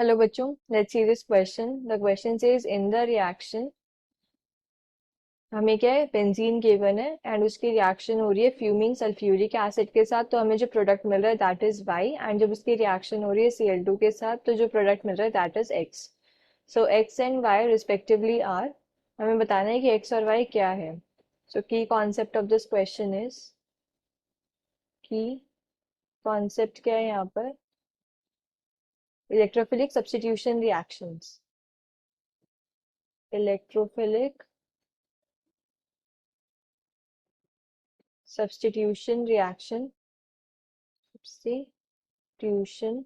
Hello बच्चों, let's see this question. The question says in the reaction हमें क्या है, बेंजीन गिवन है एंड उसकी रिएक्शन हो रही है फ्यूमिंग सल्फ्यूरिक एसिड के साथ। तो हमें जो प्रोडक्ट मिल रहा है दैट इज Y, एंड जब उसकी रिएक्शन हो रही है Cl2 के साथ तो जो प्रोडक्ट मिल रहा है that is X। So X and Y respectively are, हमें बताना है कि X और Y क्या है। सो की concept of this question is, की कॉन्सेप्ट क्या है यहाँ पर, electrophilic substitution reactions. Electrophilic substitution reaction, substitution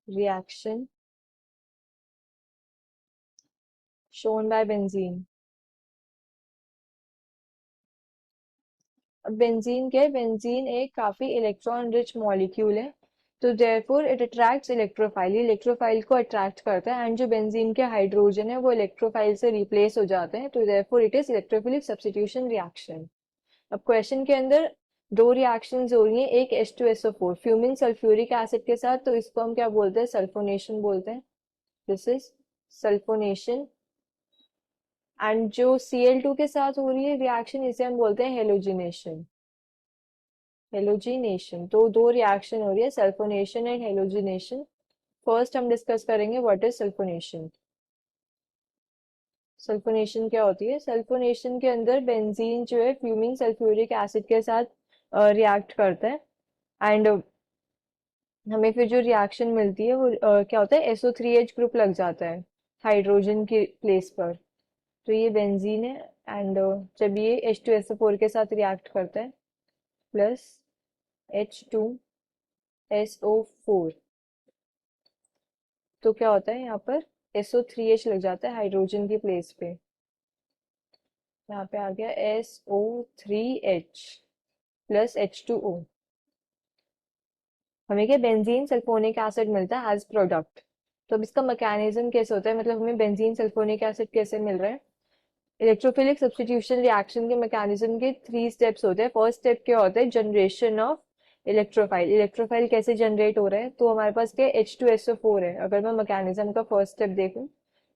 reaction shown by benzene। अब बेंजीन क्या है, बेंजीन एक काफी इलेक्ट्रॉन रिच मॉलिक्यूल है, तो therefore it attracts electrophile, electrophile को अट्रैक्ट करता है एंड जो बेंजीन के हाइड्रोजन है वो इलेक्ट्रोफाइल से रिप्लेस हो जाते हैं, तो therefore it is electrophilic substitution reaction. अब क्वेश्चन के अंदर दो रिएक्शंस हो रही हैं, एक H2SO4 फ्यूमिंग सल्फ्यूरिक एसिड के साथ, तो इसको हम क्या बोलते हैं, सल्फोनेशन बोलते हैं। This is sulphonation. एंड जो Cl2 के साथ हो रही है रिएक्शन, इसे हम बोलते हैं हेलोजिनेशन। हेलोजिनेशन, तो दो रिएक्शन हो रही है, सल्फोनेशन एंड हेलोजिनेशन। फर्स्ट हम डिस्कस करेंगे व्हाट इज सल्फोनेशन। सल्फोनेशन क्या होती है, सल्फोनेशन के अंदर बेंजीन जो है फ्यूमिंग सल्फ्यूरिक एसिड के साथ रिएक्ट करता है एंड हमें फिर जो रिएक्शन मिलती है वो क्या होता है, SO3H ग्रुप लग जाता है हाइड्रोजन की प्लेस पर। तो ये बेंजीन है एंड जब ये H2SO4 के साथ रिएक्ट करता है प्लस H2SO4, तो क्या होता है यहाँ पर SO3H लग जाता है हाइड्रोजन की प्लेस पे। यहाँ पे आ गया SO3H प्लस H2O। हमें क्या, बेंजीन सल्फोनिक एसिड मिलता है एज प्रोडक्ट। तो अब इसका मैकेनिज्म कैसे होता है, मतलब हमें बेंजीन सल्फोनिक एसिड कैसे मिल रहा है। इलेक्ट्रोफिलिक सब्स्टिट्यूशन रिएक्शन के मैकेनिज्म के 3 स्टेप्स होते हैं। फर्स्ट स्टेप क्या होता है, जनरेशन ऑफ इलेक्ट्रोफाइल। इलेक्ट्रोफाइल कैसे जनरेट हो रहा है, तो हमारे पास क्या H2SO4 है। अगर मैं मैकेनिज्म का फर्स्ट स्टेप देखूं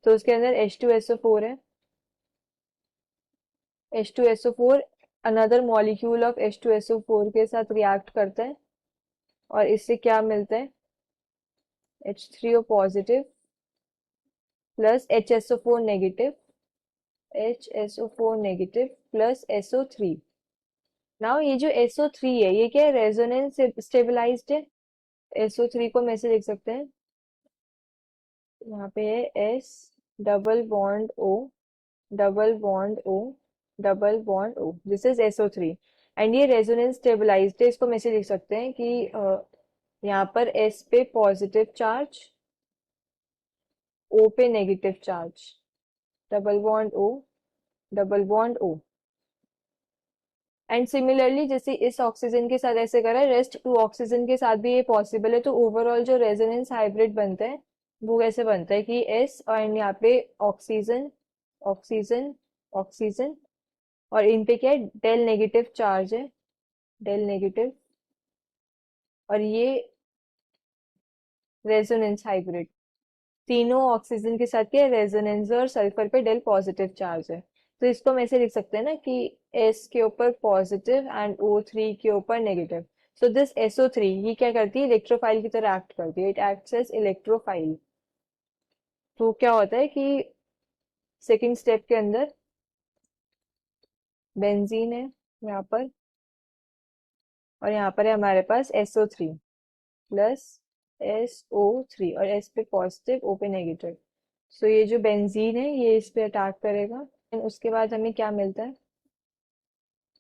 तो उसके अंदर H2SO4 है। H2SO4 another molecule of H2SO4 के साथ रिएक्ट करता है और इससे क्या मिलता है, H3O positive plus HSO4 negative, HSO4 negative plus SO3। Now ये जो SO3 है ये क्या है, रेजोनेंस स्टेबलाइज्ड है। SO3 को हम ऐसे लिख सकते हैं, यहाँ पे है S double bond O double bond O double bond O, this is SO3 and ये रेजोनेंस स्टेबलाइज्ड है। इसको हम ऐसे लिख सकते हैं कि यहाँ पर S पे पॉजिटिव चार्ज, O पे negative charge, double bond O double bond O। And similarly जैसे इस ऑक्सीजन के साथ ऐसे करा है, रेस्ट 2 ऑक्सीजन के साथ भी ये पॉसिबल है। तो ओवरऑल जो रेजोनेंस हाइब्रिड बनता है वो कैसे बनता है कि S और यहाँ पे ऑक्सीजन ऑक्सीजन ऑक्सीजन, और इन पे क्या है, डेल नेगेटिव चार्ज है, डेल नेगेटिव, और ये रेजोनेंस हाइब्रिड। तीनों ऑक्सीजन के साथ क्या है, रेजोनेंस, और सल्फर पे डेल पॉजिटिव चार्ज है। तो इसको हम ऐसे लिख सकते हैं ना कि S के ऊपर पॉजिटिव एंड O3 के ऊपर नेगेटिव। सो दिस SO3 ये क्या करती है, इलेक्ट्रोफाइल की तरह एक्ट करती है, इट एक्ट्स एज इलेक्ट्रोफाइल। तो क्या होता है कि सेकेंड स्टेप के अंदर बेंजीन है यहाँ पर, और यहाँ पर है हमारे पास SO3 प्लस SO3 और S पे पॉजिटिव O पे नेगेटिव। सो ये जो बेंजीन है ये इस पे अटैक करेगा एंड उसके बाद हमें क्या मिलता है,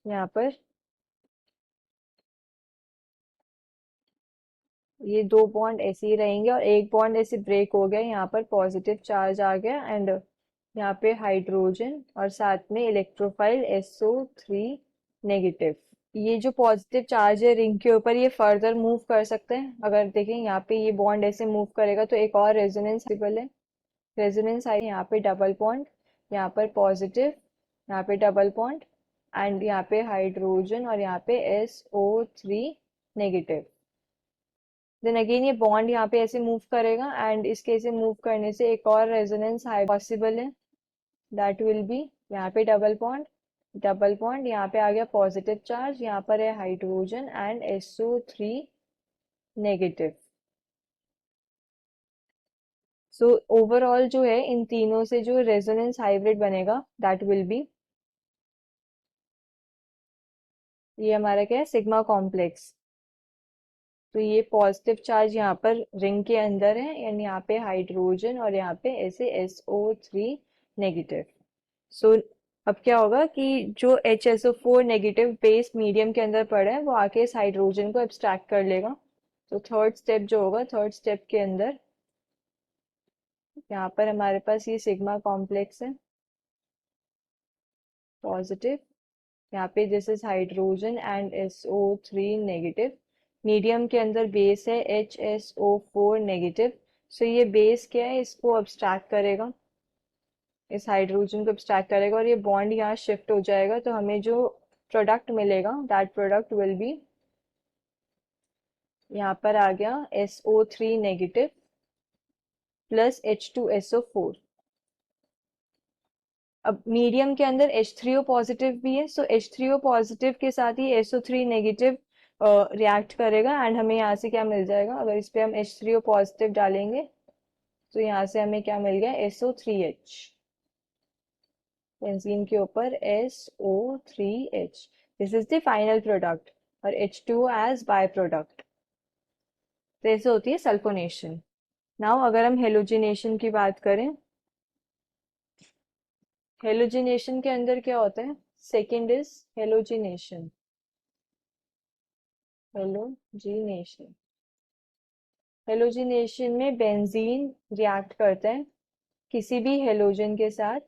यहाँ पर ये दो बॉन्ड ऐसे ही रहेंगे और एक बॉन्ड ऐसे ब्रेक हो गया, यहाँ पर पॉजिटिव चार्ज आ गया एंड यहाँ पे हाइड्रोजन और साथ में इलेक्ट्रोफाइल SO3 नेगेटिव। ये जो पॉजिटिव चार्ज है रिंग के ऊपर ये फर्दर मूव कर सकते हैं। अगर देखें यहाँ पे ये बॉन्ड ऐसे मूव करेगा तो एक और रेजोनेंस पॉसिबल है। रेजोनेंस आई, यहाँ पे डबल बॉन्ड, यहाँ पर पॉजिटिव, यहाँ पे डबल बॉन्ड, एंड यहाँ पे हाइड्रोजन और यहाँ पे SO3 नेगेटिव। देन अगेन ये बॉन्ड यहाँ पे ऐसे मूव करेगा एंड इसके ऐसे मूव करने से एक और रेजोनेंस पॉसिबल है, दैट विल बी यहाँ पे डबल बॉन्ड यहाँ पे आ गया पॉजिटिव चार्ज, यहाँ पर है hydrogen and SO3 negative. So overall जो है इन तीनों से जो रेजोनेंस हाइब्रिड बनेगा दैट विल बी, ये हमारा क्या है सिग्मा कॉम्प्लेक्स। तो ये पॉजिटिव चार्ज यहाँ पर रिंग के अंदर है एंड यहाँ पे हाइड्रोजन और यहाँ पे ऐसे SO3 नेगेटिव। सो अब क्या होगा कि जो HSO4 नेगेटिव बेस मीडियम के अंदर पड़ा है वो आके इस हाइड्रोजन को एब्स्ट्रैक्ट कर लेगा। तो थर्ड स्टेप जो होगा, थर्ड स्टेप के अंदर यहाँ पर हमारे पास ये सिग्मा कॉम्प्लेक्स है पॉजिटिव, यहाँ पे this is hydrogen and SO3 negative. Medium के अंदर बेस है HSO4 नेगेटिव। सो ये बेस क्या है, इसको अब्स्ट्रैक्ट करेगा, इस हाइड्रोजन को अब्स्ट्रैक्ट करेगा और ये बॉन्ड यहाँ शिफ्ट हो जाएगा। तो हमें जो प्रोडक्ट मिलेगा दैट प्रोडक्ट विल बी, यहाँ पर आ गया SO3 नेगेटिव प्लस H2SO4। अब मीडियम के अंदर H3O पॉजिटिव भी है, सो H3O पॉजिटिव के साथ ही SO3 नेगेटिव रिएक्ट करेगा एंड हमें यहाँ से क्या मिल जाएगा, अगर इस पे हम H3O पॉजिटिव डालेंगे तो यहाँ से हमें क्या मिल गया SO3H, बेंजीन के ऊपर SO3H, this is the final product और H2O एज बाय प्रोडक्ट। तो ऐसे होती है सल्फोनेशन। नाउ अगर हम हेलोजिनेशन की बात करें, हेलोजिनेशन के अंदर क्या होता है, second is halogenation. Halogenation, halogenation में बेंजीन रिएक्ट करता है किसी भी हेलोजन के साथ।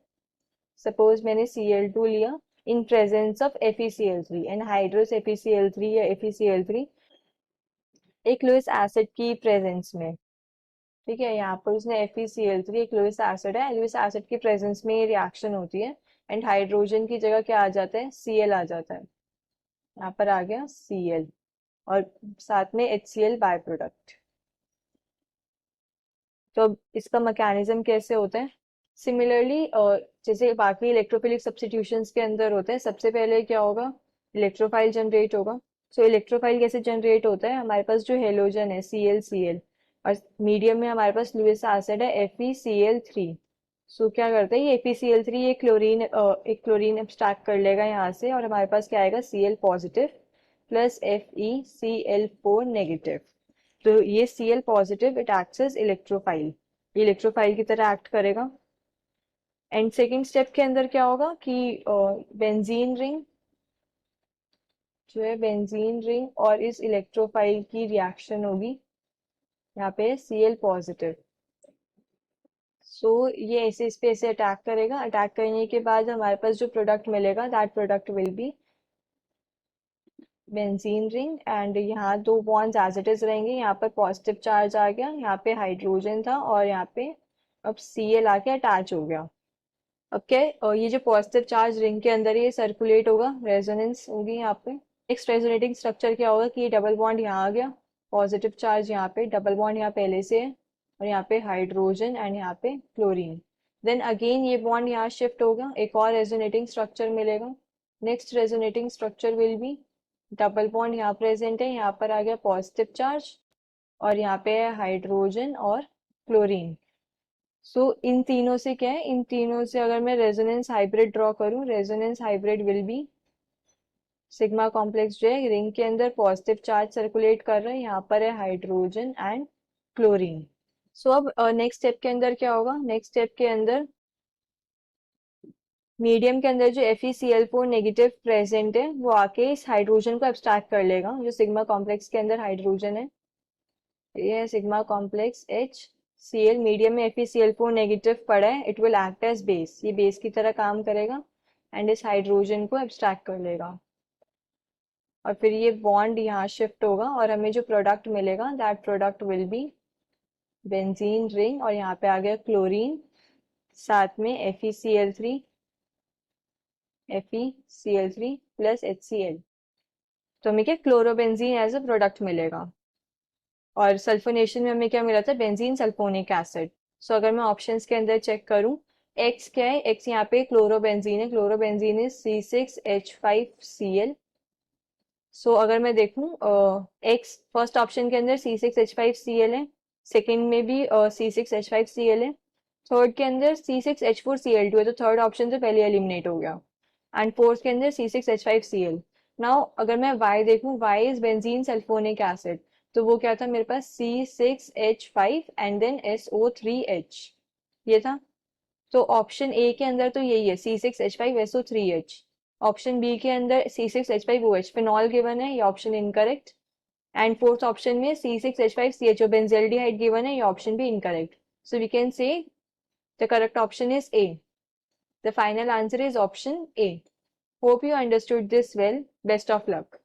सपोज मैंने Cl2 लिया in presence of FeCl3 and हाइड्रोस FeCl3 या FeCl3 एक लुईस एसिड की प्रेजेंस में, ठीक है। यहाँ पर उसने FeCl3 एक लुईस एसिड है, लुईस एसिड की प्रेजेंस में ये रिएक्शन होती है एंड हाइड्रोजन की जगह क्या आ जाता है, Cl आ जाता है। यहाँ पर आ गया Cl और साथ में HCl बाय प्रोडक्ट। तो अब इसका मैकेनिज्म कैसे होता है, सिमिलरली जैसे बाकी इलेक्ट्रोफिलिक सब्स्टिट्यूशंस के अंदर होता है, सबसे पहले क्या होगा, इलेक्ट्रोफाइल जनरेट होगा। सो इलेक्ट्रोफाइल कैसे जनरेट होता है, हमारे पास जो हेलोजन है Cl और मीडियम में हमारे पास लुईस एसिड है FeCl3। सो क्या करता है ये FeCl3 एक क्लोरीन एब्स्ट्रैक्ट कर लेगा यहाँ से और हमारे पास क्या आएगा Cl positive plus FeCl4 negative. तो ये Cl positive it acts as electrophile, electrophile की तरह एक्ट करेगा। एंड सेकेंड स्टेप के अंदर क्या होगा कि बेंजीन रिंग जो है, बेंजीन रिंग और इस इलेक्ट्रोफाइल की रिएक्शन होगी, यहाँ पे Cl पॉजिटिव। सो ये ऐसे इस पे ऐसे अटैक करेगा, अटैक करने के बाद हमारे पास जो प्रोडक्ट मिलेगा that product will be benzene ring and यहाँ दो बॉन्ड्स एज इट इज रहेंगे। यहाँ पर पॉजिटिव चार्ज आ गया, यहाँ पे हाइड्रोजन था और यहाँ पे अब Cl आके अटैच हो गया। अब क्या है, और ये जो पॉजिटिव चार्ज रिंग के अंदर ये सर्कुलेट होगा, रेजोनेंस होगी यहाँ पे। नेक्स्ट रेजोनेटिंग स्ट्रक्चर क्या होगा कि डबल बॉन्ड यहाँ आ गया, पॉजिटिव चार्ज यहाँ पे, डबल बॉन्ड यहाँ पहले से है और यहाँ पे हाइड्रोजन एंड यहाँ पे क्लोरीन। देन अगेन ये बॉन्ड यहाँ शिफ्ट होगा, एक और रेजोनेटिंग स्ट्रक्चर मिलेगा। Next resonating structure will be double bond यहाँ प्रेजेंट है, यहाँ पर आ गया पॉजिटिव चार्ज और यहाँ पे है हाइड्रोजन और क्लोरीन। सो इन तीनों से क्या है, इन तीनों से अगर मैं रेजोनेंस हाइब्रिड ड्रॉ करूं, resonance hybrid will be sigma complex जो है रिंग के अंदर पॉजिटिव चार्ज सर्कुलेट कर रहा है, यहाँ पर है हाइड्रोजन एंड क्लोरीन। सो अब नेक्स्ट स्टेप के अंदर क्या होगा, नेक्स्ट स्टेप के अंदर मीडियम के अंदर जो FeCl4 नेगेटिव प्रेजेंट है वो आके इस हाइड्रोजन को एब्स्ट्रैक्ट कर लेगा, जो सिग्मा कॉम्प्लेक्स के अंदर हाइड्रोजन है, ये है सिग्मा कॉम्प्लेक्स HCl। मीडियम में FeCl4 नेगेटिव पड़ा है, it will act as base, ये बेस की तरह काम करेगा एंड इस हाइड्रोजन को एब्स्ट्रैक्ट कर लेगा और फिर ये बॉन्ड यहाँ शिफ्ट होगा और हमें जो प्रोडक्ट मिलेगा that product will be benzene ring और यहाँ पे आ गया क्लोरीन, साथ में FeCl3 FeCl3 प्लस HCl। तो हमें क्या क्लोरोबेंजीन एज अ प्रोडक्ट मिलेगा। और सल्फोनेशन में हमें क्या मिला था, बेंजीन सल्फोनिक एसिड। सो अगर मैं ऑप्शंस के अंदर चेक करूं, एक्स क्या है, एक्स यहाँ पे क्लोरोबेंजीन है, क्लोरोबेंजीन इज C6H5Cl। सो अगर मैं देखूं एक्स फर्स्ट ऑप्शन के अंदर C6H5Cl है, सेकंड में भी C6H5Cl है, थर्ड के अंदर C6H4Cl2 है, तो थर्ड ऑप्शन से पहले एलिमिनेट हो गया। एंड फोर्थ के अंदर C6H5Cl। नाउ अगर मैं Y देखूं, Y is benzene sulphonic acid, तो वो क्या था मेरे पास C6H5 एंड देन SO3H, ये था। तो ऑप्शन ए के अंदर तो यही है C6H5SO3H। ऑप्शन बी के अंदर C6H5OH फिनॉल गिवन है, ये option incorrect. And fourth option में C6H5CHO बेंजेल्डिहाइड गिवन है, ये ऑप्शन भी incorrect. So we can say the correct option is A. The final answer is option A. Hope you understood this well. Best of luck.